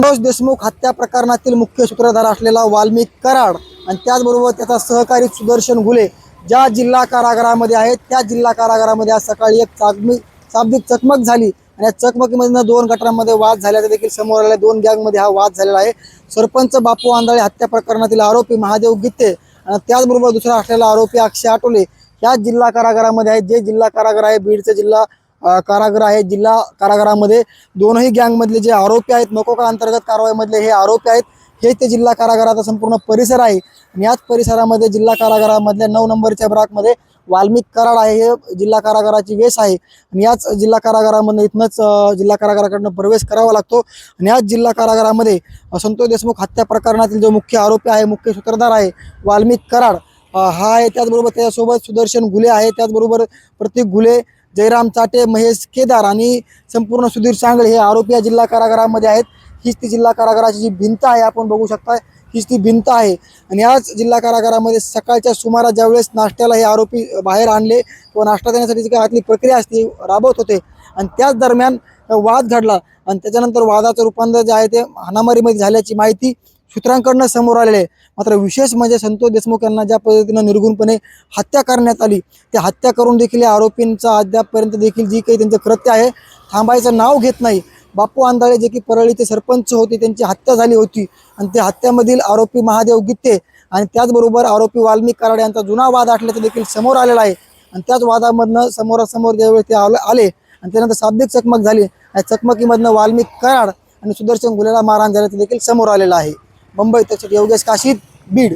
संतोष देशमुख हत्या प्रकरणातील मुख्य सूत्रधार असलेला वाल्मिक कराड आणि त्याचबरोबर त्याचा सहकारी सुदर्शन घुले ज्या जिल्हा कारागृहामध्ये आहेत त्या जिल्हा कारागृहामध्ये आज सकाळी एक शाब्दिक चकमक झाली आणि या चकमकीमध्ये दोन गटारांमध्ये वाद झाल्याचे देखील समोर आले। दोन गँगमध्ये हा वाद झालेला आहे। सरपंच बापू आंधळे हत्या प्रकरणातील आरोपी महादेव गित्ते आणि त्याचबरोबर दुसरा असलेला आरोपी अक्षय आटोले या जिल्हा कारागृहामध्ये आहेत। जे जिल्हा कारागृह आहे बीडचे जिल्हा कारागृह आहे। जिल्हा कारागृहामध्ये दोनही गँगमधले जे आरोपी आहेत मकोका अंतर्गत कारवाईमधले हे आरोपी आहेत। हे ते जिल्हा कारागृहाचा संपूर्ण परिसर आहे आणि याच परिसरामध्ये जिल्हा कारागृहामधल्या 9 नंबरच्या ब्लॉकमध्ये वाल्मिक कराड आहे। हे जिल्हा कारागृहाची वेस आहे आणि याच जिल्हा कारागृहामध्ये इथनंच जिल्हा कारागृहाकडनं प्रवेश करावा लागतो आणि याच जिल्हा कारागृहामध्ये संतोष देशमुख हत्या प्रकरणातील जो मुख्य आरोपी आहे मुख्य सूत्रधार आहे वाल्मिक कराड हा आहे। त्याचबरोबर त्याच्यासोबत सुदर्शन घुले आहे। त्याचबरोबर प्रतीक घुले जयराम चाटे महेश केदार आणि संपूर्ण सुधीर सांगळे हे आरोपी या जिल्हा कारागृहामध्ये आहेत। हीच ती जिल्हा कारागृहाची जी भिंत आहे आपण बघू शकता हीच ती भिंत आहे आणि याच जिल्हा कारागृहामध्ये सकाळच्या सुमारास ज्यावेळेस नाश्त्याला हे आरोपी बाहेर आणले किंवा नाश्ता देण्यासाठी जी काही प्रक्रिया असते राबवत होते आणि त्याच दरम्यान वाद घडला आणि त्याच्यानंतर वादाचं रूपांतर जे आहे ते हाणामारीमध्ये झाल्याची माहिती सूत्रांकडनं समोर आलेले आहे। मात्र विशेष म्हणजे संतोष देशमुख यांना ज्या पद्धतीनं निर्गुणपणे हत्या करण्यात आली त्या हत्या करून देखील या आरोपींचा अद्यापपर्यंत देखील जी काही त्यांचं कृत्य आहे थांबायचं नाव घेत नाही। बापू आंधळे जे की परळीचे सरपंच होते त्यांची हत्या झाली होती आणि त्या हत्यामधील आरोपी महादेव गित्ते आणि त्याचबरोबर आरोपी वाल्मिक कराड यांचा जुना वाद असल्याचं देखील समोर आलेला आहे आणि त्याच वादामधनं समोरासमोर ज्यावेळी ते आले आणि त्यानंतर शाब्दिक चकमक झाली या चकमकीमधनं वाल्मिक कराड आणि सुदर्शन घुलेला मारहाण झाल्याचं देखील समोर आलेलं आहे। मुंबई तसंच योगेश काशीद बीड।